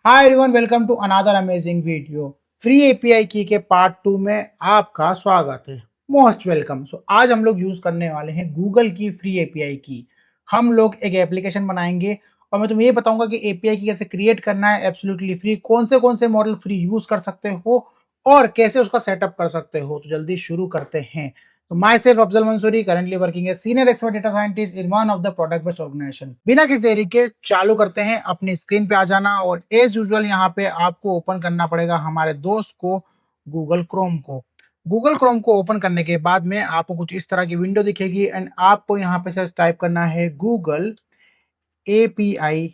Hi everyone, welcome to another amazing video. Free API की के part 2 में आपका स्वागत है। Most welcome. सो आज हम लोग यूज करने वाले हैं गूगल की फ्री एपीआई की। हम लोग एक एप्लीकेशन बनाएंगे और मैं तुम्हें ये बताऊंगा कि एपीआई की कैसे क्रिएट करना है एब्सोल्युटली फ्री, कौन से मॉडल फ्री यूज कर सकते हो और कैसे उसका सेटअप कर सकते हो। तो जल्दी शुरू करते हैं। तो myself Afzal Mansoori, currently working as senior expert data scientist in one of the product based organization. बिना किसी देरी के चालू करते हैं। अपनी स्क्रीन पे आ जाना और एज यूजुअल यहाँ पे आपको ओपन करना पड़ेगा हमारे दोस्त को, गूगल क्रोम को। गूगल क्रोम को ओपन करने के बाद में आपको कुछ इस तरह की विंडो दिखेगी एंड आपको यहाँ पे से टाइप करना है गूगल एपीआई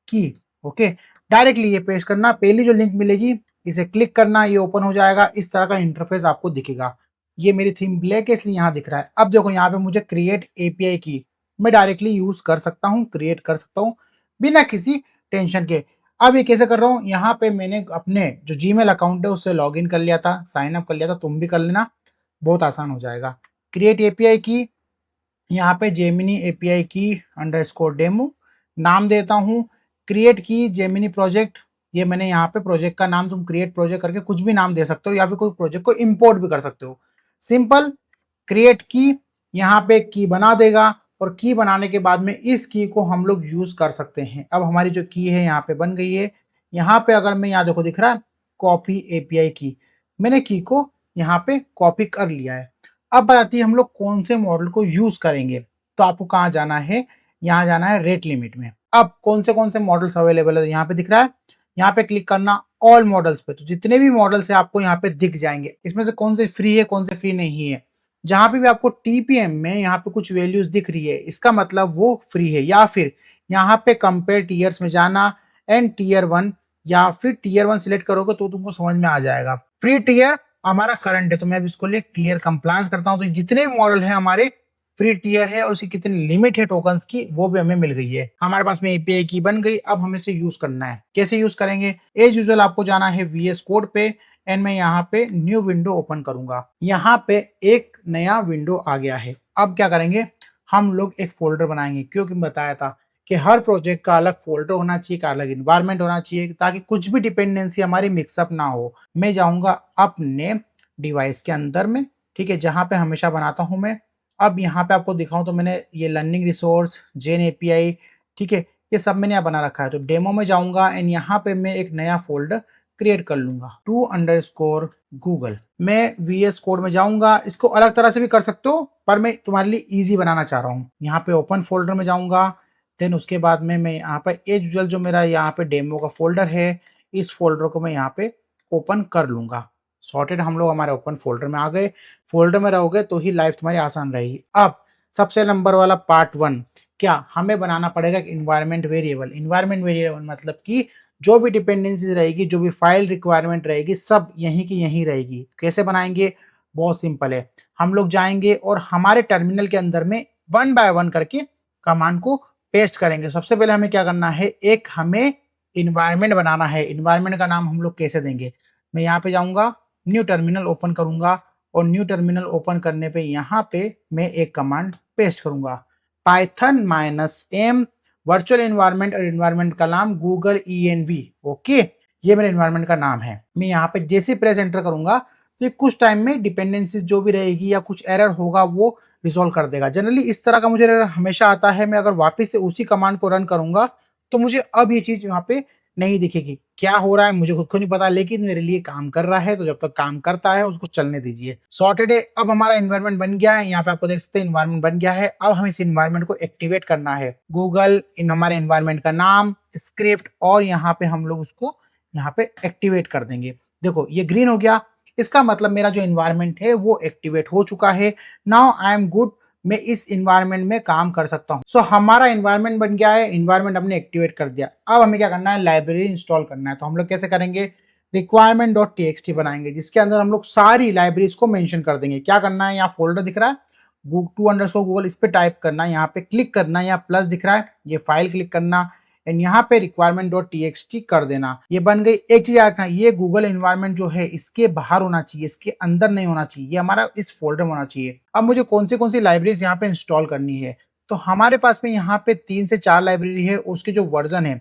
की। ओके, डायरेक्टली ये पेस्ट करना। पहली जो लिंक मिलेगी इसे क्लिक करना, ये ओपन हो जाएगा। इस तरह का इंटरफेस आपको दिखेगा। ये मेरी थीम ब्लैक है इसलिए यहाँ दिख रहा है। अब देखो यहाँ पे मुझे क्रिएट एपीआई की मैं डायरेक्टली यूज कर सकता हूँ, क्रिएट कर सकता हूँ बिना किसी टेंशन के। अब ये कैसे कर रहा हूँ, यहाँ पे मैंने अपने जो जीमेल अकाउंट है उससे लॉग इन कर लिया था, साइन अप कर लिया था। तुम भी कर लेना, बहुत आसान हो जाएगा। क्रिएट एपीआई की, यहाँ पे जेमिनी एपीआई की अंडरस्कोर डेमो नाम देता हूँ। क्रिएट की जेमिनी प्रोजेक्ट, ये मैंने यहाँ पे प्रोजेक्ट का नाम, तुम क्रिएट प्रोजेक्ट करके कुछ भी नाम दे सकते हो या फिर कोई प्रोजेक्ट को इंपोर्ट भी कर सकते हो। सिंपल क्रिएट की, यहाँ पे की बना देगा और की बनाने के बाद में इस की को हम लोग यूज कर सकते हैं। अब हमारी जो की है यहाँ पे बन गई है। यहाँ पे अगर मैं यहाँ देखो दिख रहा है कॉपी एपीआई की, मैंने की को यहाँ पे कॉपी कर लिया है। अब बताती है हम लोग कौन से मॉडल को यूज करेंगे। तो आपको कहाँ जाना है, यहाँ जाना है रेट लिमिट में। अब कौन से मॉडल्स अवेलेबल है यहाँ पे दिख रहा है, यहाँ पे क्लिक करना ऑल मॉडल्स पे। तो जितने भी मॉडल्स है आपको यहाँ पे दिख जाएंगे। इसमें से कौन से फ्री है कौन से फ्री नहीं है। जहां पे भी आपको टीपीएम में यहाँ पे कुछ वैल्यूज दिख रही है इसका मतलब वो फ्री है। या फिर यहाँ पे कंपेयर टीयर्स में जाना एंड टीयर 1 या फिर टीयर 1 सिलेक्ट करोगे तो तुमको समझ में आ जाएगा। फ्री टीयर हमारा करंट है तो मैं अब इसको लिए क्लियर कंप्लायंस करता हूँ। तो जितने भी मॉडल है हमारे फ्री टीयर है और उसकी कितनी लिमिट है टोकन्स की वो भी हमें मिल गई है। हमारे पास में एपीआई की बन गई। अब हमें इसे यूज करना है। कैसे यूज करेंगे, एज यूजुअल आपको जाना है वीएस कोड पे एंड मैं यहाँ पे न्यू विंडो ओपन करूंगा। यहाँ पे एक नया विंडो आ गया है। अब क्या करेंगे, हम लोग एक फोल्डर बनाएंगे क्योंकि बताया था कि हर प्रोजेक्ट का अलग फोल्डर होना चाहिए, का अलग इन्वायरमेंट होना चाहिए ताकि कुछ भी डिपेंडेंसी हमारी मिक्सअप ना हो। मैं जाऊंगा अपने डिवाइस के अंदर में, ठीक है, जहां पे हमेशा बनाता हूं मैं। अब यहाँ पे आपको दिखाऊं तो मैंने ये लर्निंग रिसोर्स, जेन एपीआई, ठीक है, ये सब मैंने यहाँ बना रखा है। तो डेमो में जाऊंगा एंड यहाँ पे मैं एक नया फोल्डर क्रिएट कर लूंगा, टू अंडरस्कोर गूगल। मैं वीएस कोड में जाऊंगा, इसको अलग तरह से भी कर सकते हो पर मैं तुम्हारे लिए इजी बनाना चाह रहा हूँ। यहाँ पे ओपन फोल्डर में जाऊंगा, देन उसके बाद में मैं यहाँ पे एज यूजुअल जो मेरा यहाँ पे डेमो का फोल्डर है इस फोल्डर को मैं यहाँ पे ओपन कर लूंगा। सॉर्टेड, हम लोग हमारे ओपन फोल्डर में आ गए। फोल्डर में रहोगे तो ही लाइफ तुम्हारी आसान रहेगी। अब सबसे नंबर वाला पार्ट 1, क्या हमें बनाना पड़ेगा इन्वायरमेंट वेरिएबल। इन्वायरमेंट वेरिएबल मतलब कि जो भी डिपेंडेंसीज रहेगी, जो भी फाइल रिक्वायरमेंट रहेगी, सब यहीं की यहीं रहेगी। कैसे बनाएंगे, बहुत सिंपल है। हम लोग जाएंगे और हमारे टर्मिनल के अंदर में वन बाय वन करके कमांड को पेस्ट करेंगे। सबसे पहले हमें क्या करना है, एक हमें इन्वायरमेंट बनाना है। इन्वायरमेंट का नाम हम लोग कैसे देंगे, मैं यहाँ पे जाऊंगा, न्यू टर्मिनल ओपन करूंगा और न्यू टर्मिनल ओपन करने पे यहाँ पे मैं एक कमांड पेस्ट करूंगा, पाइथन -m वर्चुअल एनवायरनमेंट, और एनवायरनमेंट का नाम गूगल ENV। ओके, ये मेरे एनवायरनमेंट का नाम है। मैं यहाँ पे जैसे प्रेस एंटर करूंगा तो ये कुछ टाइम में डिपेंडेंसीज जो भी रहेगी या कुछ एरर होगा वो रिजोल्व कर देगा। जनरली इस तरह का मुझे एरर हमेशा आता है। मैं अगर वापस से उसी कमांड को रन करूंगा तो मुझे अब ये चीज यहाँ पे नहीं दिखेगी। क्या हो रहा है मुझे खुद को नहीं पता, लेकिन मेरे लिए काम कर रहा है। तो जब तक काम करता है उसको चलने दीजिए। सॉर्टेड है। अब हमारा एनवायरनमेंट बन गया है, यहाँ पे आपको देख सकते हैं एनवायरनमेंट बन गया है। अब हमें इस एनवायरनमेंट को एक्टिवेट करना है। गूगल इन हमारे एनवायरनमेंट का नाम, स्क्रिप्ट, और यहाँ पे हम लोग उसको यहाँ पे एक्टिवेट कर देंगे। देखो ये ग्रीन हो गया, इसका मतलब मेरा जो एनवायरनमेंट है वो एक्टिवेट हो चुका है। नाउ आई एम गुड, मैं इस इन्वायरमेंट में काम कर सकता हूँ। सो हमारा इन्वायरमेंट बन गया है, इन्वायरमेंट हमने एक्टिवेट कर दिया। अब हमें क्या करना है, लाइब्रेरी इंस्टॉल करना है। तो हम लोग कैसे करेंगे, requirement.txt बनाएंगे जिसके अंदर हम लोग सारी लाइब्रेरीज को मेंशन कर देंगे। क्या करना है, यहाँ फोल्डर दिख रहा है टू अंडरस्कोर गूगल, इस पे टाइप करना है, यहाँ पे क्लिक करना है, यहाँ प्लस दिख रहा है, ये फाइल क्लिक करना एंड यहाँ पे requirement.txt कर देना। ये बन गई। एक चीज याद रखना, ये गूगल एनवायरनमेंट जो है इसके बाहर होना चाहिए, इसके अंदर नहीं होना चाहिए, ये हमारा इस फोल्डर में होना चाहिए। अब मुझे कौन सी लाइब्रेरीज यहाँ पे इंस्टॉल करनी है, तो हमारे पास में यहाँ पे 3 से 4 लाइब्रेरी है, उसके जो वर्जन है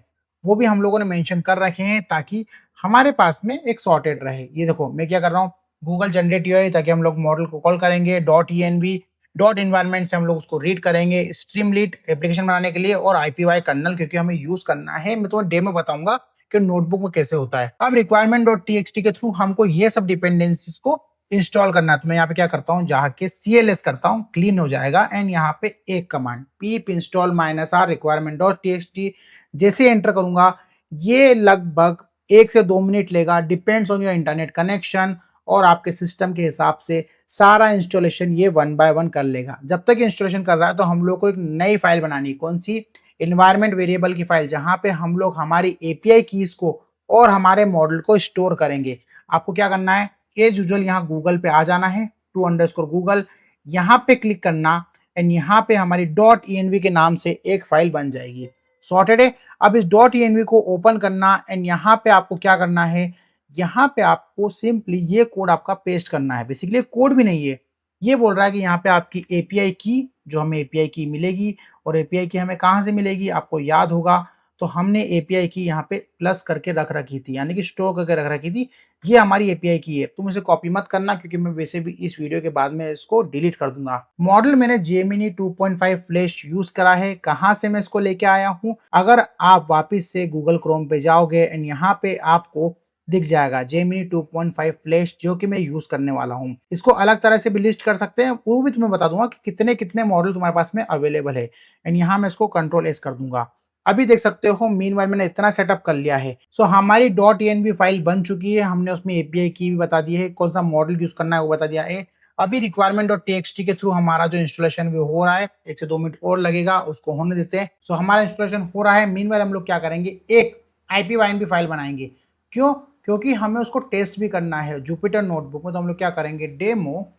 वो भी हम लोगों ने मेंशन कर रखे हैं ताकि हमारे पास में एक सॉर्टेड रहे। ये देखो मैं क्या कर रहा हूँ, गूगल जनरेट यूआई ताकि हम लोग मॉडल को कॉल करेंगे, डॉट env डॉट इन्वायरमेंट से हम लोग उसको रीड करेंगे, स्ट्रीमलीट एप्लीकेशन बनाने के लिए, और आईपीवाई कर्नल क्योंकि हमें यूज करना है। मैं तुम्हें डेमो बताऊंगा कि नोटबुक में कैसे होता है। अब रिक्वायरमेंट डॉट टीएक्सटी के थ्रू हमको ये सब डिपेंडेंसीज को इंस्टॉल करना है। तो मैं यहाँ पे क्या करता हूँ, जाके CLS करता हूँ, क्लीन हो जाएगा। एंड यहाँ पे एक command pip install -r requirement dot txt जैसे एंटर करूंगा, ये लगभग 1 से 2 मिनट लेगा, depends on your internet connection और आपके सिस्टम के हिसाब से सारा इंस्टॉलेशन ये 1 बाय 1 कर लेगा। जब तक इंस्टॉलेशन कर रहा है तो हम लोग को एक नई फाइल बनानी, कौन सी, इन्वायरमेंट वेरिएबल की फाइल, जहां पे हम लोग हमारी एपीआई कीज को और हमारे मॉडल को स्टोर करेंगे। आपको क्या करना है, एज यूजुअल यहाँ गूगल पे आ जाना है, _Google, यहाँ पे क्लिक करना एंड यहाँ पे हमारी .env के नाम से एक फाइल बन जाएगी। सॉर्टेड है। अब इस .env को ओपन करना एंड यहाँ पे आपको क्या करना है, यहाँ पे आपको सिंपली ये कोड आपका पेस्ट करना है। बेसिकली कोड भी नहीं है, ये बोल रहा है कि यहाँ पे आपकी एपीआई की, जो हमें एपीआई की मिलेगी, और एपीआई की हमें कहाँ से मिलेगी, आपको याद होगा तो हमने एपीआई की यहाँ पे प्लस करके रख रखी थी, यानी कि स्टोर करके रख रखी थी। ये हमारी एपीआई की है। तुम इसे कॉपी मत करना क्योंकि मैं वैसे भी इस वीडियो के बाद में इसको डिलीट कर दूंगा। मॉडल मैंने जेमिनी 2.5 फ्लैश यूज करा है। कहाँ से मैं इसको लेके आया हूँ, अगर आप वापस से गूगल क्रोम पे जाओगे एंड यहाँ पे आपको दिख जाएगा जेमिनी 2.5 फ्लैश, जो कि मैं यूज करने वाला हूँ। इसको अलग तरह से भी लिस्ट कर सकते हैं, वो भी तुम्हें बता दूंगा कि कितने कितने मॉडल तुम्हारे पास में अवेलेबल है। एंड यहाँ मैं इसको कंट्रोल S कर दूंगा। अभी देख सकते हो मीनवाइल मैंने इतना सेटअप कर लिया है। सो हमारी .env फाइल बन चुकी है। हमने उसमें एपीआई की भी बता दी है, कौन सा मॉडल यूज करना है वो बता दिया है। अभी रिक्वायरमेंट डॉट टीएक्सटी के थ्रू हमारा जो इंस्टॉलेशन वो हो रहा है, 1 से 2 मिनट और लगेगा, उसको होने देते हैं। सो हमारा इंस्टॉलेशन हो रहा है। मीनवाइल हम लोग क्या करेंगे, एक IPYNB फाइल बनाएंगे। क्यों, क्योंकि हमें उसको टेस्ट भी करना है। जुपिटर नोटबुक में तो हम लोग क्या करेंगे, demo.ipynb,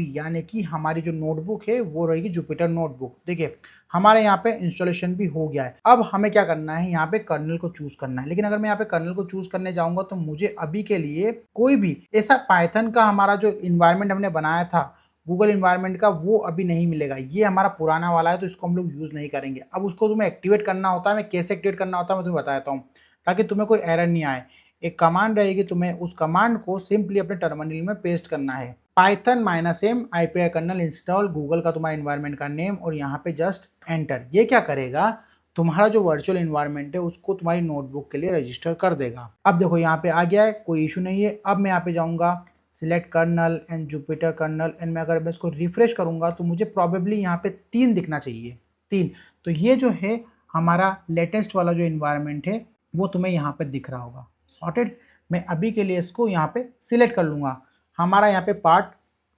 यानी कि हमारी जो नोटबुक है वो रहेगी जुपिटर नोटबुक। देखिए हमारे यहाँ पे इंस्टॉलेशन भी हो गया है। अब हमें क्या करना है, यहाँ पे कर्नल को चूज करना है। लेकिन अगर मैं यहाँ पे कर्नल को चूज करने जाऊंगा तो मुझे अभी के लिए कोई भी ऐसा पाइथन का हमारा जो इन्वायरमेंट हमने बनाया था गूगल इन्वायरमेंट का, वो अभी नहीं मिलेगा। ये हमारा पुराना वाला है तो इसको हम लोग यूज नहीं करेंगे। अब उसको तुम्हें एक्टिवेट करना होता है। मैं कैसे एक्टिवेट करना होता है मैं तुम्हें बता देता हूँ, ताकि तुम्हें कोई एरर नहीं आए। एक कमांड रहेगी, तुम्हें उस कमांड को सिंपली अपने टर्मिनल में पेस्ट करना है, Python -m IPI kernel install, Google का तुम्हारा इन्वायरमेंट का नेम, और यहाँ पे जस्ट एंटर। ये क्या करेगा, तुम्हारा जो वर्चुअल इन्वायरमेंट है उसको तुम्हारी नोटबुक के लिए रजिस्टर कर देगा। अब देखो यहाँ पे आ गया है, कोई इशू नहीं है। अब मैं यहाँ पे जाऊंगा, select kernel and Jupyter kernel, and मैं अगर मैं इसको रिफ्रेश करूंगा तो मुझे प्रॉबेबली यहाँ पे 3 दिखना चाहिए, 3। तो ये जो है हमारा लेटेस्ट वाला जो इन्वायरमेंट है वो तुम्हें यहाँ पे दिख रहा होगा। सॉर्टेड। मैं अभी के लिए इसको यहाँ पे सिलेक्ट कर लूंगा। हमारा यहाँ पे पार्ट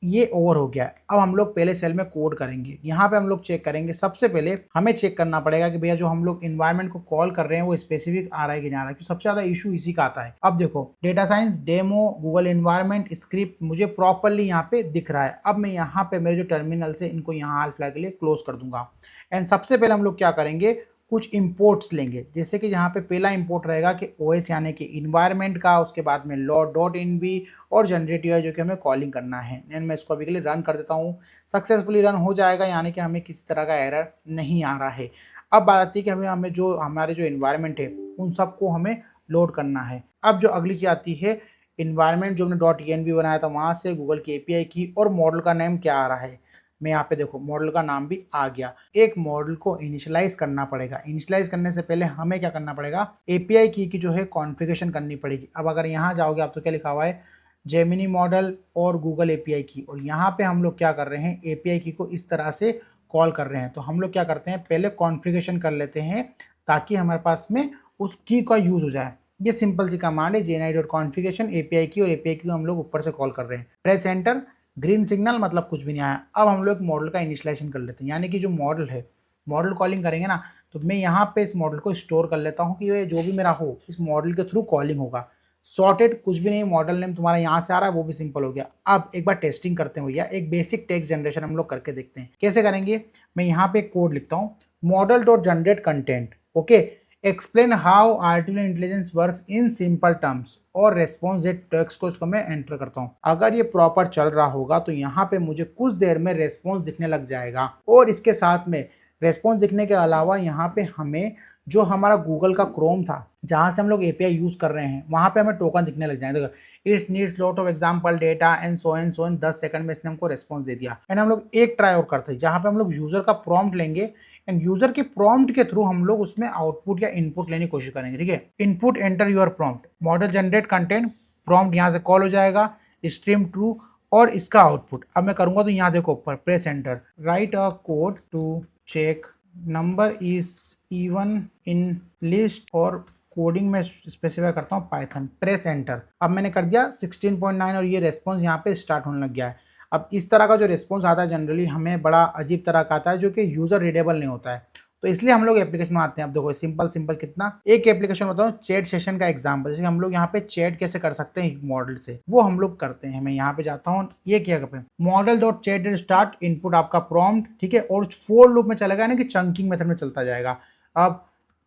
ये ओवर हो गया है। अब हम लोग पहले सेल में कोड करेंगे। यहाँ पे हम लोग चेक करेंगे, सबसे पहले हमें चेक करना पड़ेगा कि भैया जो हम लोग इन्वायरमेंट को कॉल कर रहे हैं वो स्पेसिफिक आ रहा है कि नहीं आ रहा है, क्योंकि सबसे ज्यादा इशू इसी का आता है। अब देखो data science demo Google environment script मुझे प्रॉपरली यहाँ पे दिख रहा है। अब मैं यहाँ पे मेरे जो टर्मिनल से इनको यहाँ हाल फिलहाल के लिए क्लोज कर दूंगा। एंड सबसे पहले हम लोग क्या करेंगे, कुछ इंपोर्ट्स लेंगे। जैसे कि यहाँ पे पहला इंपोर्ट रहेगा कि ओएस यानी कि इन्वायरमेंट का, उसके बाद में log.env और जनरेट यूआई जो कि हमें कॉलिंग करना है। एंड मैं इसको अभी के लिए रन कर देता हूँ। सक्सेसफुली रन हो जाएगा, यानी कि हमें किसी तरह का एरर नहीं आ रहा है। अब बात आती है कि हमें जो हमारे जो इन्वायरमेंट है उन सबको हमें लोड करना है। अब जो अगली चीज आती है, इन्वायरमेंट जो हमने .env बनाया था वहां से गूगल की एपीआई की और मॉडल का नेम क्या आ रहा है। मैं यहाँ पे देखो मॉडल का नाम भी आ गया। एक मॉडल को इनिशियलाइज करना पड़ेगा। इनिशियलाइज करने से पहले हमें क्या करना पड़ेगा, एपीआई की जो है कॉन्फ़िगरेशन करनी पड़ेगी। अब अगर यहाँ जाओगे आप तो क्या लिखा हुआ है, जेमिनी मॉडल और गूगल एपीआई की, और यहाँ पे हम लोग क्या कर रहे हैं, एपीआई की को इस तरह से कॉल कर रहे हैं। तो हम लोग क्या करते हैं, पहले कॉन्फ़िगरेशन कर लेते हैं ताकि हमारे पास में उस की का यूज हो जाए। ये सिंपल सी कमांड है, jni.configuration एपीआई की, और एपीआई की को हम लोग ऊपर से कॉल कर रहे हैं। प्रेस एंटर, ग्रीन सिग्नल मतलब कुछ भी नहीं आया। अब हम लोग मॉडल का इनिशियलाइजेशन कर लेते हैं, यानी कि जो मॉडल है, मॉडल कॉलिंग करेंगे ना, तो मैं यहाँ पे इस मॉडल को स्टोर कर लेता हूँ कि ये जो भी मेरा हो इस मॉडल के थ्रू कॉलिंग होगा। सॉर्टेड, कुछ भी नहीं, मॉडल नेम तुम्हारा यहाँ से आ रहा है, वो भी सिंपल हो गया। अब एक बार टेस्टिंग करते हैं भैया, एक बेसिक टेक्स्ट जनरेशन हम लोग करके देखते हैं कैसे करेंगे। मैं यहाँ पे एक कोड लिखता हूँ, model dot generate content, okay, explain how artificial intelligence works in simple terms, और रेस्पॉन्स डेट टेक्स्ट को इसको मैं एंटर करता हूँ। अगर ये प्रॉपर चल रहा होगा तो यहाँ पे मुझे कुछ देर में रेस्पॉन्स दिखने लग जाएगा। और इसके साथ में रेस्पॉन्स दिखने के अलावा यहाँ पे हमें जो हमारा गूगल का क्रोम था, जहाँ से हम लोग एपीआई यूज़ कर रहे हैं, वहाँ पे हमें टोकन दिखने लग जाएंगे। देखो it's needs lot of example data and so and 10 second में इसने हमको रिस्पॉन्स दे दिया। एंड हम लोग एक ट्राई और करते हैं, जहाँ पे हम लोग यूजर का प्रॉम्प्ट लेंगे एंड यूजर के प्रॉम्प्ट के थ्रू हम लोग उसमें आउटपुट या इनपुट लेने की कोशिश करेंगे। ठीक है, input enter your prompt, model generate content, prompt यहाँ से कॉल हो जाएगा, स्ट्रीम ट्रू और इसका आउटपुट अब मैं करूंगा तो यहाँ देखो ऊपर press enter, write a code to check number is even in list और कोडिंग में स्पेसिफाई करता हूँ पाइथन, प्रेस एंटर। अब मैंने कर दिया 16.9 और ये रेस्पॉन्स यहाँ पे स्टार्ट होने लग गया है। अब इस तरह का जो रिस्पॉन्स आता है जनरली हमें बड़ा अजीब तरह का आता है, जो कि यूजर रीडेबल नहीं होता है, तो इसलिए हम लोग एप्लीकेशन में आते हैं। अब देखो सिंपल कितना, एक एप्लीकेशन बताऊं चैट सेशन का एग्जांपल, जैसे हम लोग यहाँ पे चैट कैसे कर सकते हैं मॉडल से, वो हम लोग करते हैं। मैं यहाँ पे जाता हूँ, ये क्या करते हैं, model dot chat start, input आपका प्रॉम्प्ट, ठीक है, और फोर लूप में चलेगा ना कि चंकिंग मेथड में चलता जाएगा। अब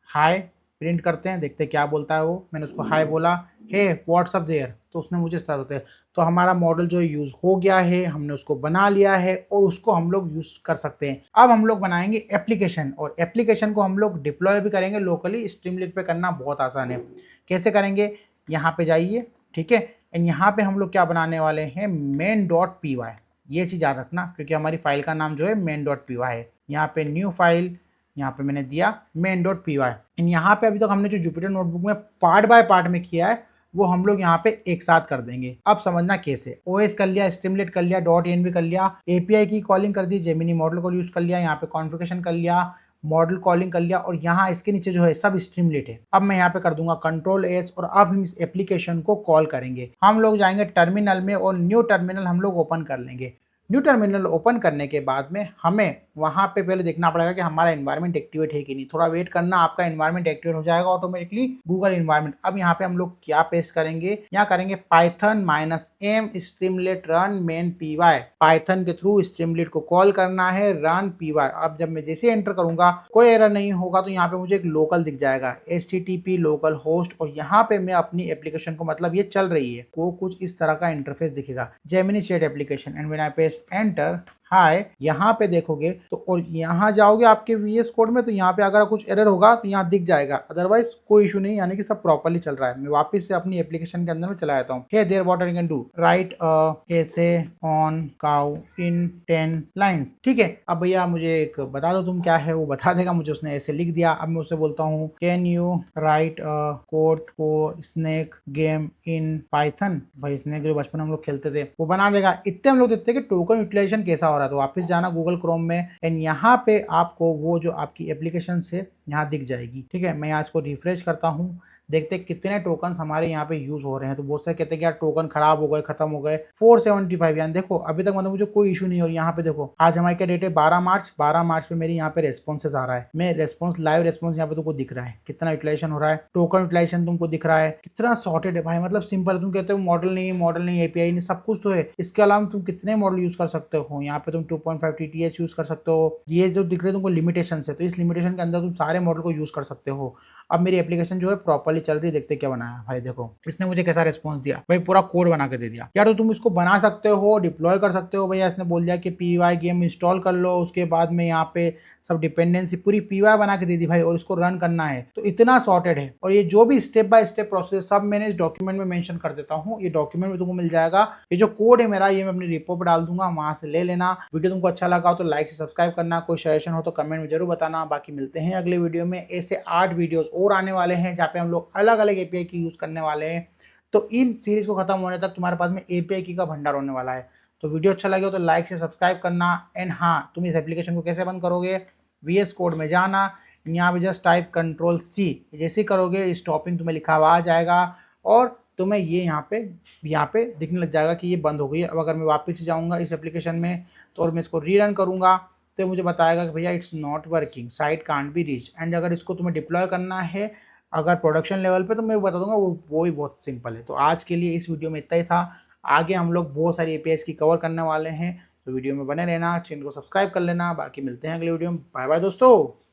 हाय प्रिंट करते हैं, देखते हैं क्या बोलता है वो। मैंने उसको हाय बोला, हे व्हाट्सअप देयर, तो उसने मुझे स्टार्ट होते हैं। तो हमारा मॉडल जो यूज हो गया है, हमने उसको बना लिया है और उसको हम लोग यूज कर सकते हैं। अब हम लोग बनाएंगे एप्लीकेशन, और एप्लीकेशन को हम लोग डिप्लॉय भी करेंगे लोकली। स्ट्रीमलीट पे करना बहुत आसान है। कैसे करेंगे, यहाँ पे जाइए, ठीक है, एंड यहाँ पे हम लोग क्या बनाने वाले हैं, main.py। ये चीज याद रखना, क्योंकि हमारी फाइल का नाम जो है main.py है। यहाँ पे न्यू फाइल, यहाँ पे मैंने दिया main.py। यहाँ पे अभी तक हमने जो जुपिटर नोटबुक में पार्ट बाय पार्ट में किया है, वो हम लोग यहाँ पे एक साथ कर देंगे। अब समझना कैसे, ओएस कर लिया, स्ट्रीमलेट कर लिया, डॉट एनवी कर लिया, एपीआई की कॉलिंग कर दी, जेमिनी मॉडल को यूज कर लिया, यहाँ पे कॉन्फ़िगरेशन कर लिया, मॉडल कॉलिंग कर लिया, और यहाँ इसके नीचे जो है सब स्ट्रीमलेट है। अब मैं यहाँ पे कर दूंगा कंट्रोल एस, और अब हम इस एप्लीकेशन को कॉल करेंगे। हम लोग जाएंगे टर्मिनल में और न्यू टर्मिनल हम लोग ओपन कर लेंगे। न्यू टर्मिनल ओपन करने के बाद में हमें वहां पे पहले देखना पड़ेगा कि हमारा एनवायरनमेंट एक्टिवेट है कि नहीं। थोड़ा वेट करना, आपका एनवायरनमेंट एक्टिवेट हो जाएगा ऑटोमेटिकली, गूगल एनवायरनमेंट। अब यहाँ पे हम लोग क्या पेस्ट करेंगे, यहाँ करेंगे Python -m Streamlit run main py। Python के थ्रू स्ट्रीमलेट को कॉल करना है, रन py। अब जब मैं जैसे एंटर करूंगा कोई एरर नहीं होगा, तो यहाँ पे मुझे एक लोकल दिख जाएगा, http लोकल होस्ट, और यहाँ पे मैं अपनी एप्लीकेशन को, मतलब ये चल रही है, वो कुछ इस तरह का इंटरफेस दिखेगा, Gemini chat application. And when I paste enter hi, यहाँ पे देखोगे तो, और यहाँ जाओगे आपके वीएस कोड में, तो यहाँ पे अगर कुछ एरर होगा तो यहाँ दिख जाएगा, अदरवाइज कोई इशू नहीं, यानी कि सब प्रॉपर्ली चल रहा है। मैं वापस से अपनी एप्लीकेशन के अंदर में चला जाता हूँ। Hey there what I can do, write essay on cow in 10 lines. ठीक है, अब भैया मुझे एक बता दो तुम क्या है, वो बता देगा मुझे। उसने ऐसे लिख दिया। अब मैं उससे बोलता हूँ can you right code for snake game in Python. भाई स्नेक जो बचपन में हम लोग खेलते थे वो बना देगा। इतने हम लोग देखते हैं कि टोकन यूटिलाइजेशन कैसा हो रहा है। तो वापस जाना गूगल क्रोम में, एंड यहाँ पे आपको वो जो आपकी एप्लीकेशन है यहाँ दिख जाएगी। ठीक है, मैं यहाँ इसको रिफ्रेश करता हूँ, देखते कितने टोकन हमारे यहाँ पे यूज हो रहे हैं। तो बहुत सारे कहते हैं कि यार टोकन खराब हो गए, खत्म हो गए। 475, यानी देखो अभी तक मतलब मुझे कोई इशू नहीं हो रही। यहाँ पे देखो आज हमारी क्या डेट है, 12 मार्च। 12 मार्च पे मेरी यहाँ पे रेस्पॉन्सेस आ रहा है। मैं रेस्पॉन्स, लाइव रेस्पॉन्स यहाँ पे तुमको दिख रहा है, कितना यूटिलाइजेशन हो रहा है, टोकन यूटिलाइजेशन तुमको दिख रहा है, कितना सॉर्टेड है भाई। मतलब सिंपल, तुम कहते हो मॉडल नहीं एपीआई नहीं, सब कुछ तो है। इसके अलावा तुम कितने मॉडल यूज कर सकते हो। यहाँ पे तुम 2.5 TTS यूज कर सकते हो। ये जो दिख रहे हैं तुमको लिमिटेशन है, तो इस लिमिटेशन के अंदर तुम सारे मॉडल को यूज कर सकते हो। अब मेरी एप्लीकेशन जो है प्रॉपर्ली चल रही है। देखते क्या बनाया भाई, देखो इसने मुझे कैसा रिस्पॉन्स दिया भाई, पूरा कोड बना के दे दिया यार। तो तुम इसको बना सकते हो, डिप्लॉय कर सकते हो भैया। इसने बोल दिया कि py गेम इंस्टॉल कर लो, उसके बाद में यहाँ पे सब डिपेंडेंसी पूरी py बना के दे दी भाई, और इसको रन करना है। तो इतना सॉर्टेड है। और ये जो भी स्टेप बाय स्टेप प्रोसेस सब मैंने इस डॉक्यूमेंट में मेंशन कर देता हूँ। ये डॉक्यूमेंट में तुमको मिल जाएगा। ये जो कोड है मेरा, ये मैं अपनी रिपो पे डाल दूंगा, वहां से ले लेना। वीडियो तुमको अच्छा लगा हो तो लाइक से सब्सक्राइब करना। कोई सजेशन हो तो कमेंट में जरूर बताना। बाकी मिलते हैं अगले वीडियो में। ऐसे 8 वीडियोस और आने वाले हैं जहाँ पे हम लोग अलग अलग एपीआई की यूज करने वाले हैं। तो इन सीरीज को खत्म होने तक तुम्हारे पास में एपीआई की का भंडार होने वाला है। तो वीडियो अच्छा लगे हो तो लाइक से सब्सक्राइब करना। एंड हाँ, तुम इस एप्लीकेशन को कैसे बंद करोगे, वीएस कोड में जाना, यहाँ पे जस्ट टाइप Ctrl+C। जैसे करोगे स्टॉपिंग तुम्हें लिखा हुआ आ जाएगा, और तुम्हें ये यहाँ पे दिखने लग जाएगा कि ये बंद हो गई है। अब अगर मैं वापस जाऊँगा इस एप्लीकेशन में, तो और मैं इसको रीरन करूँगा, तो मुझे बताएगा कि भैया it's not working, site can't be reach. And अगर इसको तुम्हें डिप्लॉय करना है अगर प्रोडक्शन लेवल पे, तो मैं बता दूंगा, वो भी बहुत सिंपल है। तो आज के लिए इस वीडियो में इतना ही था। आगे हम लोग बहुत सारी एपीआईज की कवर करने वाले हैं, तो वीडियो में बने रहना, चैनल को सब्सक्राइब कर लेना। बाकी मिलते हैं अगले वीडियो में। बाय बाय दोस्तों।